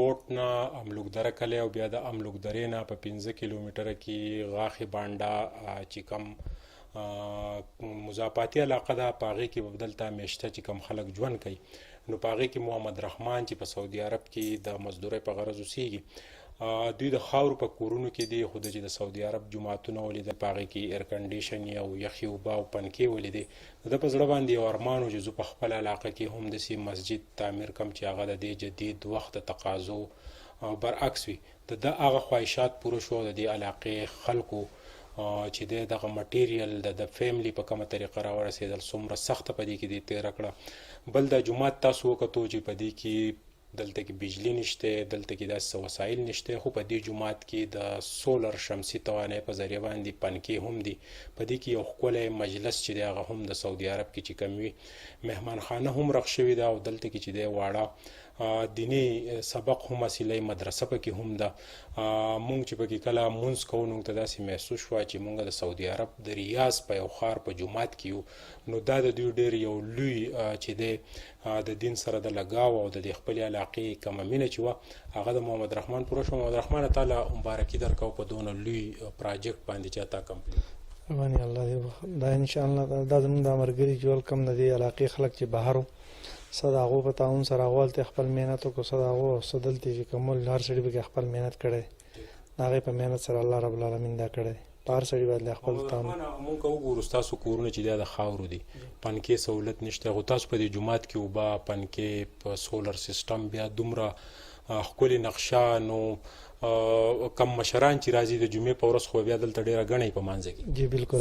کوټ نه املوکدره کلی او بیا د املوکدرې نه په 15 کیلومتره کې غاښې بانډا چې کوم مضافاتي علاقه ده په هغې کې به دلته میشته چې کوم خلک ژوند کوي نو په هغې کې محمد رحمان چې په سعودي عرب کې د مزدورۍ په غرض اوسیږي دوی د خاورو په کورونو کې دي خو چې د سعودي عرب جوماتونه ولیدل په هغې کې ایر کنډیشن او یخې اوبه او پنکې ولیدې د په زړه باندې یو ارمان و چې زه په خپله علاقه کې هم داسې مسجد تعمیر کړم چې هغه د دې جدید وخت د تقاضو برعکس وي د هغه خواهشات پوره شو د دې علاقې خلکو چې دغه مټیریل د فیملی په کومه طریقه راورسېدل څومره سخته په دې کې دې تېره کړه بل دا جومات تاسو وکتو چې په دې کې دلته کې بجلی نشته دلته کې داسې وسایل نشته خو په دې جومات کې د سولر شمسي توانایي په ذریعه باندې پنکې هم دي په دې کې یو ښکلی مجلس چې دی هغه هم د سعودي عرب کې چې کوم وي مهمانخانه هم رخ شوې ده او دلته کې چې دی واړه دینی سبق هم اصلي مدرسه پکې هم ده مونږ چې پکې کله مونځ کوو نو ته داسې محسوس شوه چې مونږ د سعودي عرب د ریاض په یو ښار په جومات کې یو نو دا د دوی ډېر یو لوی چې دی د دین سره د لګاو او د خپلې علاقې کومه مینه چې وه هغه د محمد رحمان پوره شوه محمد رحمان تعالی مبارکي درکوو په دونه لوی پراجیکټ باندې چې تا کمپلیټ باندې الله دې دا انشاءالله دا زموږ د ملګري چې ول کم د دې علاقې خلک چې بهر وو څه د هغو په تعاون سره هغه هلته خپل محنت وکړو څه د هغو څه دلته چې کوم هر سړي پکې خپل محنت کړی د هغې په محنت سره الله رب العالمین دا کړی په هر سړي باندې خپل تعاون مونږ که وګورو ستاسو کورونه چې دا د خاورو دي پنکې سهولت نشته خو تاسو په دې جومات کې اوبه پنکې په سولر سیسټم بیا دومره ښکلې نقشه نو کم مشران چې راځي د جمعې په ورځ خو بیا دلته ډېره ګڼئ په مانځه کې جی بالکل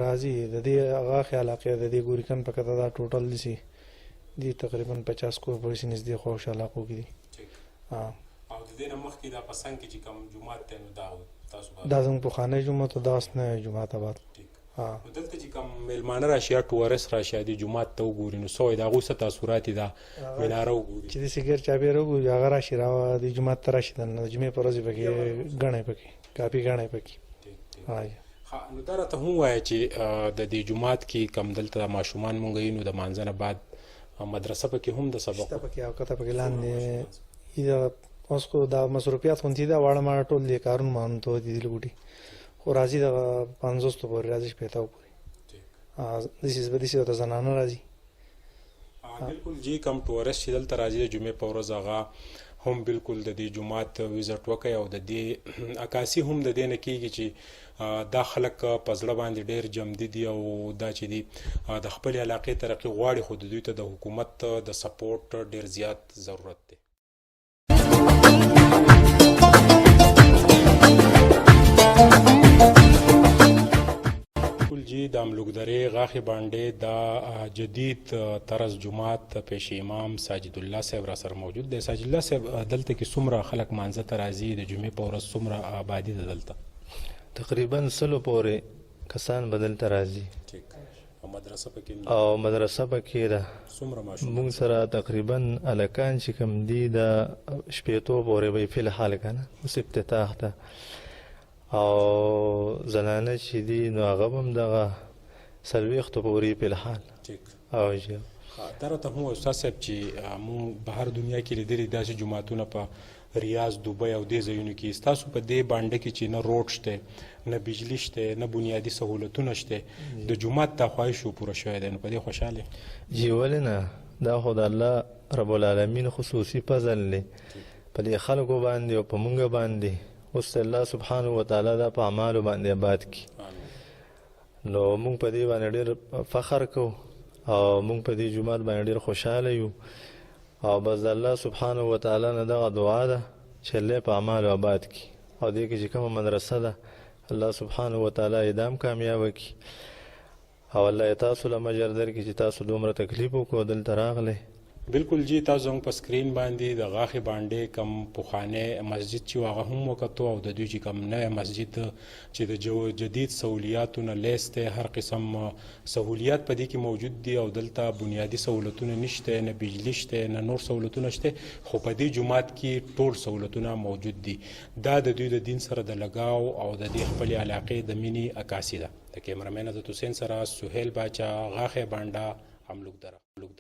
راځي د دې هغه علاقې د دې ګورکن په کته دا ټوټل دي دي تقریبا 50 کور پورې نږدې خوښ علاقو کې دي او د دې نه مخکې دا په څنګ کې چې کوم جومات دی نو دا زموږ پخوانی جومات دا اوس نه جومات آباد دلته چې کوم میلمانه راشي یا ټورست راشي د جومات ته وګوري نو څه وایي د هغوی څه تاثرات دي دا مناره وګوري چې داسې ګر چاپېره وګوري هغه راشي د جومات ته راشي د جمعې په ورځ پکې ګڼی پکې کافي ګڼی پکې نو دا راته هم ووایه چې د دې جومات کې کم دلته ماشومان مونږ یو نو د مانځه نه بعد مدرسه پکې هم د سبق پکې او کته پکې لاندې اوس خو دا مصروفیات خونتي دا واړه ماړه ټول دي کارونه مانو ته دي لګوټي خو راځي د 50 پورې راځي شپېته پورې داسې د زنانه راځي بالکل جی کم ټورست چې دلته راځي د جمعې په ورځ هغه هم بالکل د دې جومات وزټ وکړي او د دې عکاسي هم د دې نه کېږي چې دا خلک په زړه باندې ډېر جمدي دي او دا چې دي د خپلې علاقې ترقي غواړي خو د دوی ته د حکومت د سپورټ ډېر زیات ضرورت دی جی د املوکدرې غاښې بانډې دا جدید طرز جومات پیش امام ساجد الله صاحب را سره موجود دی ساجد الله صاحب دلته کې څومره خلک مانځه ته راځي د جمعې په ورځ څومره آبادي ده دلته تقریبا 100 پورې کسان به دلته راځي او مدرسه پکې ده موږ سره تقریبا هلکان چې کوم دي د شپېتو پورې به فی الحال که نه اوس افتتاح ده او زنانه چې دي نو هغه به هم دغه 40 پورې فی الحال او دا راته هم استاد صاحب چې مونږ بهر دنیا کې لیدلي داسې جوماتونه په ریاض دوبۍ او دې ځایونو کې ستاسو په دې بانډه کې چې نه روډ شته نه بجلی شته نه بنیادي سهولتونه شته د جومات دا خواهش پوره شوی دی نو په دې خوشحاله جی ولې نه دا خو د الله رب العالمین خصوصي فضل دی په دې خلکو باندې او په مونږ باندې اوس الله سبحانه وتعالی دا په اعمالو باندې آباد کړي نو مونږ په دې باندې ډېر فخر کوو او مونږ په دې جومات باندې ډېر خوشحاله یو او بس د الله سبحانه وتعالی نه دغه دعا ده چې الله په اعمالو آباد کړي او دې کې چې کومه مدرسه ده الله سبحانه وتعالی ادام کامیابه کړي او الله تاسو له مجر درکړي چې تاسو دومره تکلیف وکړو دلته راغلی بالکل جی تاسو زموږ په سکرین باندې د غاښې بانډې کم پخوانی مسجد چې هغه هم وکتو او د دوی چې کم نوی مسجد چې د جدید سهولیاتو نه لیس دی هر قسم سهولیات په دې کې موجود دي او دلته بنیادي سهولتونه نشته نه بجلی شته نه نور سهولتونه شته خو په دې جومات کې ټول سهولتونه موجود دي دا د دوی د دین سره د لګاو او د دې خپلې علاقې د مینې عکاسي ده د کیمرامین عزت حسین سره سهیل باچا غاښې بانډه املوکدره